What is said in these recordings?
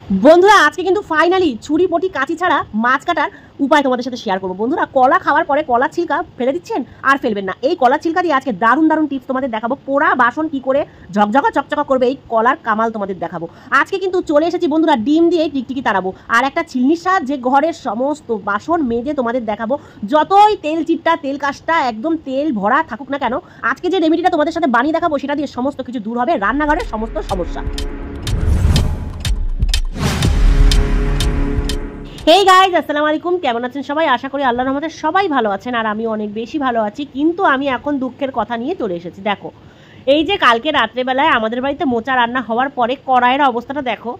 বন্ধুরা আজকে কিন্তু ফাইনালি ছুরি পটি কাঁচি ছাড়া মাছ কাটার উপায় তোমাদের সাথে শেয়ার করবো। বন্ধুরা কলা খাওয়ার পরে কলার ছিলকা ফেলে দিচ্ছেন আর ফেলবেন না। এই কলার ছিলকা দিয়ে আজকে দারুণ দারুণ টিপস তোমাদের দেখাবো। পোড়া বাসন কি করে ঝকঝকা চকচকা করবে এই কলার কামাল তোমাদের দেখাবো। আজকে কিন্তু চলে এসেছি বন্ধুরা ডিম দিয়ে টিকটিকি তাড়াবো আর একটা চিলনির সাহায্যে ঘরের সমস্ত বাসন মেজে তোমাদের দেখাবো। যতই তেল চিটটা তেল কাজটা একদম তেল ভরা থাকুক না কেন, আজকে যে রেমেডিটা তোমাদের সাথে বানিয়ে দেখাবো সেটা দিয়ে সমস্ত কিছু দূর হবে রান্নাঘরের সমস্ত সমস্যা। হেই গাইজ, আসসালামু আলাইকুম। কেমন আছেন সবাই? আশা করি আল্লাহর রহমতে সবাই ভালো আছেন আর আমি অনেক বেশি ভালো আছি। কিন্তু আমি এখন দুঃখের কথা নিয়ে চলে এসেছি। দেখো, এই যে কালকে রাত্রেবেলায় আমাদের বাড়িতে মোচা রান্না হওয়ার পরে কড়াইয়ের অবস্থাটা দেখো,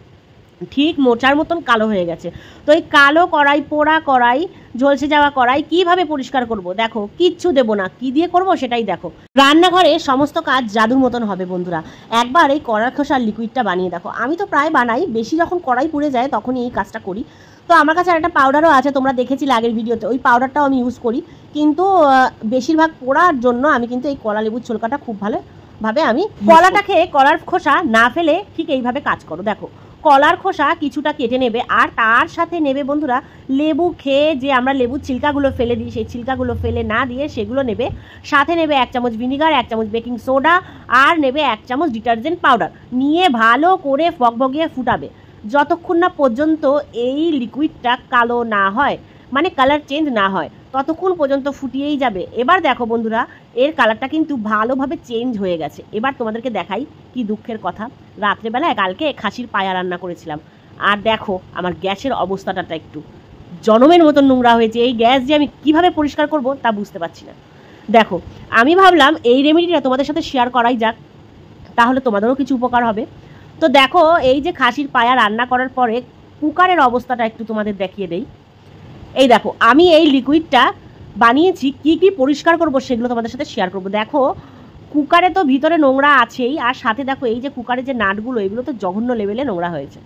ঠিক মোচার মতন কালো হয়ে গেছে। তো এই কালো কড়াই, পোড়া কড়াই, ঝলসে যাওয়া কড়াই কিভাবে পরিষ্কার করব? দেখো, কিচ্ছু দেবো না, কি দিয়ে করব সেটাই দেখো। রান্নাঘরে সমস্ত কাজ জাদুর মতন হবে বন্ধুরা। একবার এই কড়ার খোসার লিকুইডটা বানিয়ে দেখো। আমি তো প্রায় বানাই, বেশি যখন কড়াই পুড়ে যায় তখনই এই কাজটা করি। তো আমার কাছে একটা পাউডারও আছে, তোমরা দেখেছিলে আগের ভিডিওতে, ওই পাউডারটাও আমি ইউজ করি। কিন্তু বেশিরভাগ পোড়ার জন্য আমি কিন্তু এই কলা লেবুর ছোলকাটা খুব ভালোভাবে আমি কলাটা খেয়ে কলার খোসা না ফেলে ঠিক এইভাবে কাজ করো। দেখো, কলার খোসা কিছুটা কেটে নেবে আর তার সাথে নেবে বন্ধুরা লেবু খেয়ে যে আমরা লেবুর ছিলকাগুলো ফেলে দিই, সেই ছিলকাগুলো ফেলে না দিয়ে সেগুলো নেবে। সাথে নেবে 1 চামচ ভিনিগার, 1 চামচ বেকিং সোডা আর নেবে 1 চামচ ডিটারজেন্ট পাউডার। নিয়ে ভালো করে ফকফকিয়ে ফুটাবে যতক্ষণ না পর্যন্ত এই লিকুইডটা কালো না হয়, মানে কালার চেঞ্জ না হয়, ততক্ষণ পর্যন্ত ফুটিয়েই যাবে। এবার দেখো বন্ধুরা, এর কালারটা কিন্তু ভালোভাবে চেঞ্জ হয়ে গেছে। এবার তোমাদেরকে দেখাই কি দুঃখের কথা। রাত্রেবেলায় কালকে খাসির পায়া রান্না করেছিলাম আর দেখো আমার গ্যাসের অবস্থাটা একটু জনমের মতন নোংরা হয়েছে। এই গ্যাস যে আমি কিভাবে পরিষ্কার করব তা বুঝতে পারছি না। দেখো, আমি ভাবলাম এই রেমেডিটা তোমাদের সাথে শেয়ার করাই যাক, তাহলে তোমাদেরও কিছু উপকার হবে। তো দেখো, এই যে খাসির পায়া রান্না করার পরে কুকারের অবস্থাটা একটু তোমাদের দেখিয়ে দেই। এই দেখো, আমি এই লিকুইডটা বানিয়েছি, কি কি পরিষ্কার করব সেগুলো তোমাদের সাথে শেয়ার করব। দেখো, কুকারে তো ভিতরে নোংরা আছেই আর সাথে দেখো এই যে কুকারে যে নাটগুলো, এগুলো তো জঘন্য লেভেলে নোংরা হয়েছে।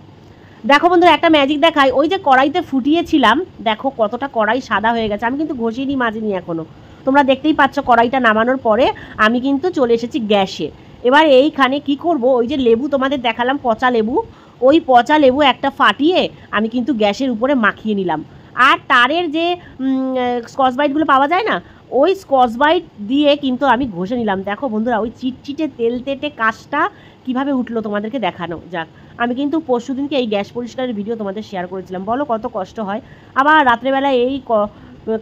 দেখো বন্ধুরা, একটা ম্যাজিক দেখাই। ওই যে কড়াইতে ফুটিয়েছিলাম, দেখো কতটা কড়াই সাদা হয়ে গেছে। আমি কিন্তু ঘষিনি মাজিনি এখনো, তোমরা দেখতেই পাচ্ছ। কড়াইটা নামানোর পরে আমি কিন্তু চলে এসেছি গ্যাসে। এবার এইখানে কি করব, ওই যে লেবু তোমাদের দেখালাম, পচা লেবু, ওই পচা লেবু একটা ফাটিয়ে আমি কিন্তু গ্যাসের উপরে মাখিয়ে নিলাম। আর তারের যে স্কচ ব্রাইটগুলো পাওয়া যায় না, ওই স্কচ ব্রাইট দিয়ে কিন্তু আমি ঘষে নিলাম। দেখো বন্ধুরা, ওই চিটচিটে তেল তেটে কাজটা কীভাবে উঠলো তোমাদেরকে দেখানো যাক। আমি কিন্তু পরশুদিনকে এই গ্যাস পরিষ্কারের ভিডিও তোমাদের শেয়ার করেছিলাম। বলো কত কষ্ট হয়। আবার রাত্রেবেলায় এই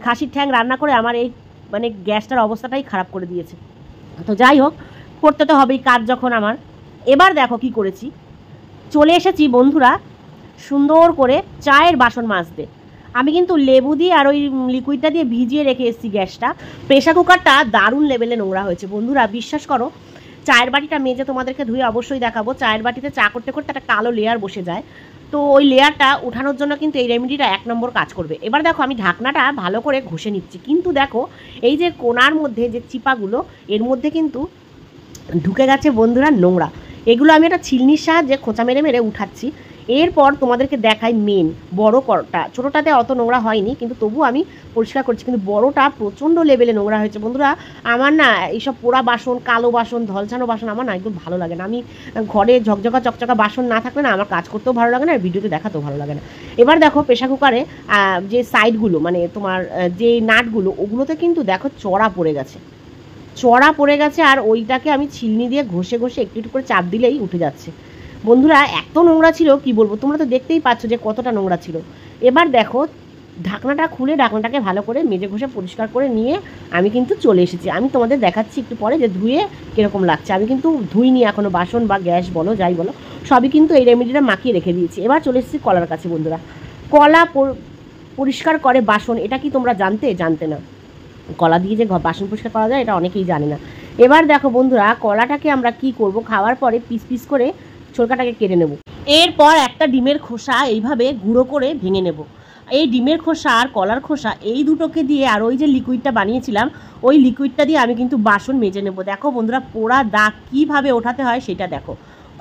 খাসির ঠ্যাং রান্না করে আমার এই মানে গ্যাসটার অবস্থাটাই খারাপ করে দিয়েছে। তো যাই হোক, করতে তো হবেই কাজ যখন আমার। এবার দেখো কি করেছি, চলে এসেছি বন্ধুরা সুন্দর করে চায়ের বাসন মাজতে। আমি কিন্তু লেবু দিয়ে আর ওই লিকুইডটা দিয়ে ভিজিয়ে রেখে এসেছি গ্যাসটা। প্রেশার কুকারটা দারুণ লেভেলে নোংরা হয়েছে বন্ধুরা, বিশ্বাস করো। চায়ের বাটিটা মেজে তোমাদেরকে ধুয়ে অবশ্যই দেখাবো। চায়ের বাটিতে চা করতে করতে একটা কালো লেয়ার বসে যায়, তো ওই লেয়ারটা উঠানোর জন্য কিন্তু এই রেমেডিটা 1 নম্বর কাজ করবে। এবার দেখো, আমি ঢাকনাটা ভালো করে ঘষে নিচ্ছি, কিন্তু দেখো এই যে কোনার মধ্যে যে চিপাগুলো, এর মধ্যে কিন্তু ঢুকে গেছে বন্ধুরা নোংরা। এগুলো আমি একটা ছিলনির সাহায্যে খোঁচা মেরে মেরে উঠাচ্ছি। এরপর তোমাদেরকে দেখাই মেন বড় কড়টা। ছোটোটাতে অত নোংরা হয়নি, কিন্তু তবু আমি পরিষ্কার করছি। কিন্তু বড়টা প্রচণ্ড লেভেলে নোংরা হয়েছে বন্ধুরা। আমার না এইসব পোড়া বাসন, কালো বাসন, ধলছানো বাসন আমার না একদম ভালো লাগে না। আমি ঘরে ঝকঝকা চকচকা বাসন না থাকলে না আমার কাজ করতেও ভালো লাগে না আর ভিডিওতে দেখাতেও ভালো লাগে না। এবার দেখো, প্রেশার কুকারে যে সাইডগুলো মানে তোমার যে নাটগুলো, ওগুলোতে কিন্তু দেখো চড়া পড়ে গেছে আর ওইটাকে আমি ছিলনি দিয়ে ঘষে ঘষে একটু একটু করে চাপ দিলেই উঠে যাচ্ছে। বন্ধুরা এত নোংরা ছিল কি বলবো, তোমরা তো দেখতেই পাচ্ছ যে কতটা নোংরা ছিল। এবার দেখো, ঢাকনাটা খুলে ঢাকনাটাকে ভালো করে মেজে ঘষে পরিষ্কার করে নিয়ে আমি কিন্তু চলে এসেছি। আমি তোমাদের দেখাচ্ছি একটু পরে যে ধুয়ে কীরকম লাগছে। আমি কিন্তু ধুইনি এখনও, বাসন বা গ্যাস বলো যাই বলো সবই কিন্তু এই রেমেডিটা মাখিয়ে রেখে দিয়েছি। এবার চলে এসেছি কলার কাছে বন্ধুরা। কলা পরিষ্কার করে বাসন, এটা কি তোমরা জানতে না? কলা দিয়ে যে বাসন পরিষ্কার করা যায় এটা অনেকেই জানে না। এবার দেখো বন্ধুরা, কলাটাকে আমরা কি করব, খাওয়ার পরে পিস পিস করে ছোলকাটাকে কেটে নেব। এরপর একটা ডিমের খোসা এইভাবে গুঁড়ো করে ভেঙে নেব। এই ডিমের খোসা আর কলার খোসা এই দুটোকে দিয়ে আর ওই যে লিকুইডটা বানিয়েছিলাম, ওই লিকুইডটা দিয়ে আমি কিন্তু বাসন মেজে নেব। দেখো বন্ধুরা, পোড়া দাগ কীভাবে ওঠাতে হয় সেটা দেখো।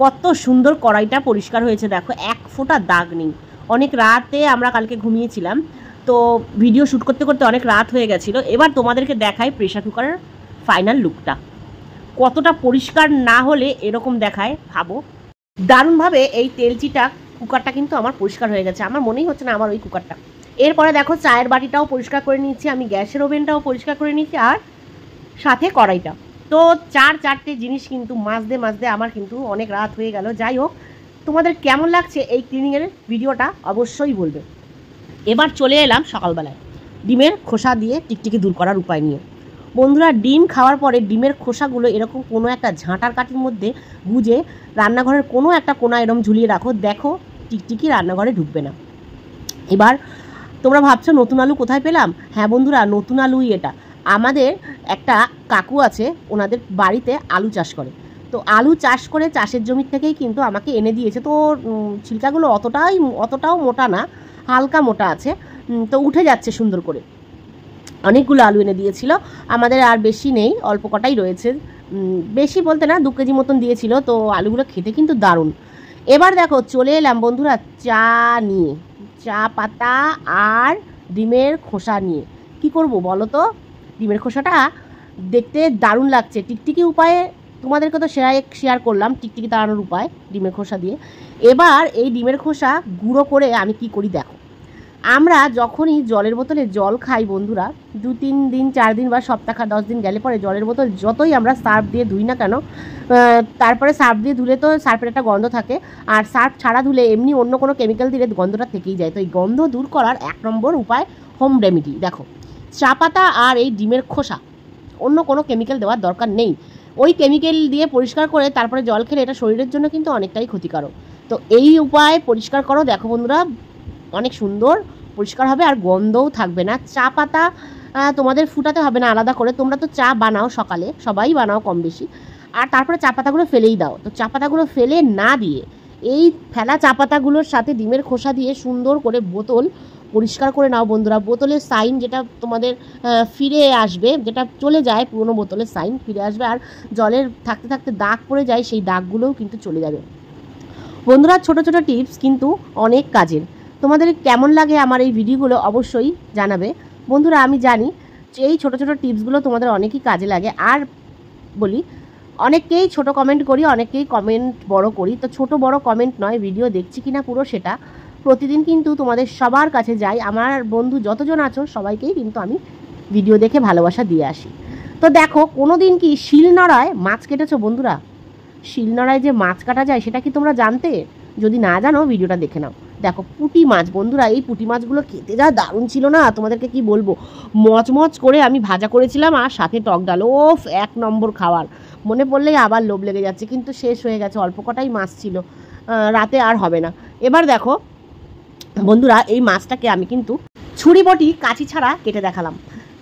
কত সুন্দর কড়াইটা পরিষ্কার হয়েছে, দেখো 1 ফোঁটা দাগ নেই। অনেক রাতে আমরা কালকে ঘুমিয়েছিলাম, তো ভিডিও শ্যুট করতে করতে অনেক রাত হয়ে গেছিলো। এবার তোমাদেরকে দেখাই প্রেশার কুকারের ফাইনাল লুকটা। কতটা পরিষ্কার না হলে এরকম দেখায় ভাবো। দারুণভাবে এই তেলচিটা কুকারটা কিন্তু আমার পরিষ্কার হয়ে গেছে, আমার মনেই হচ্ছে না আমার ওই কুকারটা। এরপরে দেখো চায়ের বাটিটাও পরিষ্কার করে নিয়েছি আমি, গ্যাসের ওভেনটাও পরিষ্কার করে নিয়েছি, আর সাথে কড়াইটা। তো চারটে জিনিস কিন্তু মাজতে আমার কিন্তু অনেক রাত হয়ে গেল। যাই হোক, তোমাদের কেমন লাগছে এই ক্লিনিংয়ের ভিডিওটা অবশ্যই বলবে। এবার চলে এলাম সকালবেলায় ডিমের খোসা দিয়ে টিকটিকি দূর করার উপায় নিয়ে। বন্ধুরা, ডিম খাওয়ার পরে ডিমের খোসাগুলো এরকম কোনো একটা ঝাঁটার কাঠির মধ্যে গুজে রান্নাঘরের কোনো একটা কোণা এরকম ঝুলিয়ে রাখো, দেখো টিকটিকি রান্নাঘরে ঢুকবে না। এবার তোমরা ভাবছো নতুন আলু কোথায় পেলাম? হ্যাঁ বন্ধুরা, নতুন আলুই এটা। আমাদের একটা কাকু আছে, ওনাদের বাড়িতে আলু চাষ করে। তো আলু চাষ করে চাষের জমি থেকেই কিন্তু আমাকে এনে দিয়েছে। তো ছিলকাগুলো অতটাও মোটা না, হালকা মোটা আছে, তো উঠে যাচ্ছে সুন্দর করে। অনেকগুলো আলু এনে দিয়েছিল, আমাদের আর বেশি নেই, অল্প কটাই রয়েছে। বেশি বলতে না, 2 কেজি মতন দিয়েছিল। তো আলুগুলো খেতে কিন্তু দারুণ। এবার দেখো চলে এলাম বন্ধুরা চা নিয়ে, চা পাতা আর ডিমের খোসা নিয়ে। কি করব বলো তো? ডিমের খোসাটা দেখতে দারুণ লাগছে। টিকটিকি উপায়ে তোমাদেরকে তো শেয়ার করলাম, টিকটিকি তাড়ানোর উপায় ডিমের খোসা দিয়ে। এবার এই ডিমের খোসা গুঁড়ো করে আমি কি করি দেখো। আমরা যখনই জলের বোতলে জল খাই বন্ধুরা, 2-3 দিন 4 দিন বা সপ্তাহ 10 দিন গেলে পরে জলের বোতল যতই আমরা সার্ফ দিয়ে ধুই না কেন, তারপরে সার্ফ দিয়ে ধুলে তো সার্ফের একটা গন্ধ থাকে, আর সার্ফ ছাড়া ধুলে এমনি অন্য কোনো কেমিক্যাল দিলে গন্ধটা থেকেই যায়। তো এই গন্ধ দূর করার 1 নম্বর উপায় হোম রেমেডি। দেখো, চা পাতা আর এই ডিমের খোসা, অন্য কোনো কেমিক্যাল দেওয়ার দরকার নেই। ওই কেমিক্যাল দিয়ে পরিষ্কার করে তারপরে জল খেলে এটা শরীরের জন্য কিন্তু অনেকটাই ক্ষতিকারক। তো এই উপায় পরিষ্কার করো, দেখো বন্ধুরা অনেক সুন্দর পরিষ্কার হবে আর গন্ধও থাকবে না। চা পাতা তোমাদের ফুটাতে হবে না আলাদা করে, তোমরা তো চা বানাও সকালে, সবাই বানাও কম বেশি, আর তারপরে চা পাতাগুলো ফেলেই দাও। তো চা পাতাগুলো ফেলে না দিয়ে এই ফেলা চা পাতাগুলোর সাথে ডিমের খোসা দিয়ে সুন্দর করে বোতল পরিষ্কার করে নাও বন্ধুরা। বোতলের সাইন যেটা তোমাদের ফিরে আসবে, যেটা চলে যায় পুরনো বোতলের সাইন ফিরে আসবে, আর জলের থাকতে থাকতে দাগ পড়ে যায়, সেই দাগগুলোও কিন্তু চলে যাবে বন্ধুরা। ছোট ছোট টিপস কিন্তু অনেক কাজের। তোমাদের কেমন লাগে আমার এই ভিডিওগুলো অবশ্যই জানাবে বন্ধুরা। আমি জানি যে এই ছোটো ছোটো টিপসগুলো তোমাদের অনেকই কাজে লাগে। আর বলি, অনেককেই ছোট কমেন্ট করি, অনেককেই কমেন্ট বড় করি। তো ছোট বড় কমেন্ট নয়, ভিডিও দেখছি কিনা পুরো সেটা। প্রতিদিন কিন্তু তোমাদের সবার কাছে যাই, আমার বন্ধু যতজন আছো সবাইকেই কিন্তু আমি ভিডিও দেখে ভালোবাসা দিয়ে আসি। তো দেখো, কোনো দিন কি শিলনোড়ায় মাছ কেটেছো বন্ধুরা? শিলনোড়ায় যে মাছ কাটা যায় সেটা কি তোমরা জানতে? যদি না জানো ভিডিওটা দেখে নাও। দেখো, পুঁটি মাছ বন্ধুরা, এই পুঁটি মাছগুলো খেতে যা দারুণ ছিল না, তোমাদেরকে কি বলবো। মচমচ করে আমি ভাজা করেছিলাম, আর সাথে টক ডাল। ওফ, 1 নম্বর খাবার। মনে পড়লেই আবার লোভ লেগে যাচ্ছে, কিন্তু শেষ হয়ে গেছে, অল্প কটাই মাছ ছিল, রাতে আর হবে না। এবার দেখো বন্ধুরা, এই মাছটাকে আমি কিন্তু ছুরি বটি কাঁচি ছাড়া কেটে দেখালাম।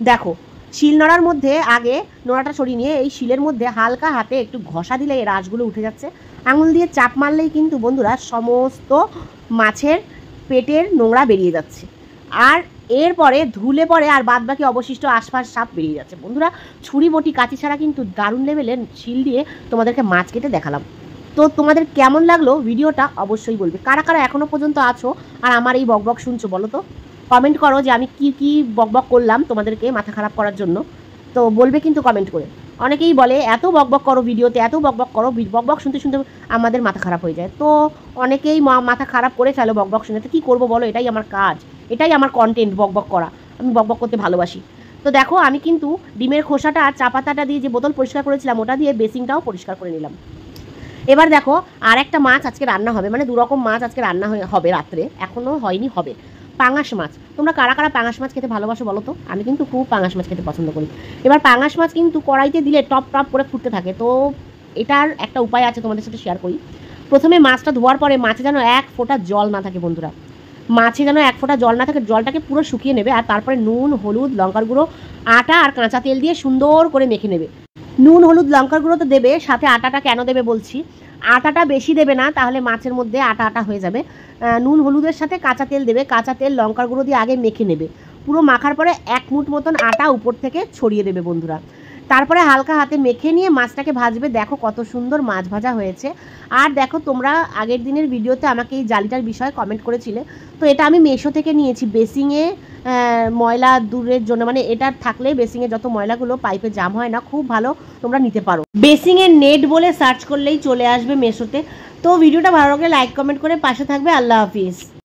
দেখো, শিল নোড়ার মধ্যে আগে নোড়াটা সরিয়ে নিয়ে এই শিলের মধ্যে হালকা হাতে একটু ঘষা দিলে এই রাশগুলো উঠে যাচ্ছে। আঙুল দিয়ে চাপ মারলেই কিন্তু বন্ধুরা সমস্ত মাছের পেটের নোংরা বেরিয়ে যাচ্ছে, আর এরপরে ধুলে পরে আর বাদ বাকি অবশিষ্ট আশপাশ সাপ বেরিয়ে যাচ্ছে। বন্ধুরা, ছুরি বটি কাঁচি ছাড়া কিন্তু দারুণ লেভেলের শিল দিয়ে তোমাদেরকে মাছ কেটে দেখালাম। তো তোমাদের কেমন লাগলো ভিডিওটা অবশ্যই বলবে। কারা কারা এখনও পর্যন্ত আছো আর আমার এই বকবক শুনছো বলো তো? কমেন্ট করো যে আমি কি বকবক করলাম তোমাদেরকে মাথা খারাপ করার জন্য। তো বলবে কিন্তু কমেন্ট করে। অনেকেই বলে এত বকবক করো ভিডিওতে, এত বকবক করো, বকবক শুনতে শুনতে আমাদের মাথা খারাপ হয়ে যায়। তো অনেকেই মাথা খারাপ করে ফেলো বকবক শুনে। তো কী করবো বলো, এটাই আমার কাজ, এটাই আমার কন্টেন্ট, বকবক করা। আমি বকবক করতে ভালোবাসি। তো দেখো, আমি কিন্তু ডিমের খোসাটা আর চা পাতাটা দিয়ে যে বোতল পরিষ্কার করেছিলাম ওটা দিয়ে বেসিনটাও পরিষ্কার করে নিলাম। এবার দেখো, আর একটা মাছ আজকে রান্না হবে, মানে 2 রকম মাছ আজকে রান্না হবে রাত্রে, এখনও হয়নি, হবে। পাঙাশ মাছ। তোমরা কারা কারা পাঙাশ মাছ খেতে ভালোবাসো বলো তো? আমি কিন্তু খুব পাঙাশ মাছ খেতে পছন্দ করি। এবার পাঙাশ মাছ কিন্তু কড়াইতে দিলে টপ টপ করে ফুটতে থাকে। তো এটার একটা উপায় আছে, তোমাদের সাথে শেয়ার করি। প্রথমে মাছটা ধোয়ার পরে মাছে যেন 1 ফোঁটা জল না থাকে বন্ধুরা, মাছে যেন 1 ফোঁটা জল না থাকে, জলটাকে পুরো শুকিয়ে নেবে, আর তারপরে নুন, হলুদ, লঙ্কার গুঁড়ো, আটা আর কাঁচা তেল দিয়ে সুন্দর করে মেখে নেবে। নুন, হলুদ, লঙ্কার গুঁড়ো তো দেবে, সাথে আটাটা কেন দেবে বলছি। আটাটা বেশি দেবে না, তাহলে মাছের মধ্যে আটা আটা হয়ে যাবে। নুন হলুদের সাথে কাঁচা তেল দেবে, কাঁচা তেল লঙ্কার গুঁড়ো দিয়ে আগে মেখে নেবে। পুরো মাখার পরে 1 মুঠ মতন আটা উপর থেকে ছড়িয়ে দেবে বন্ধুরা। তারপরে হালকা হাতে মেখে নিয়ে মাছটাকে ভাজবে। দেখো কত সুন্দর মাছ ভাজা হয়েছে। আর দেখো, তোমরা আগের দিনের ভিডিওতে আমাকে এই জালিটার বিষয়ে কমেন্ট করেছিলে। তো এটা আমি মেশো থেকে নিয়েছি, বেসিংয়ে ময়লা দূরের জন্য, মানে এটা থাকলে বেসিংয়ে যত ময়লাগুলো পাইপে জাম হয় না, খুব ভালো তোমরা নিতে পারো। বেসিংয়ের নেট বলে সার্চ করলেই চলে আসবে মেশোতে। তো ভিডিওটা ভালো লাগলে লাইক কমেন্ট করে পাশে থাকবে। আল্লাহ হাফিজ।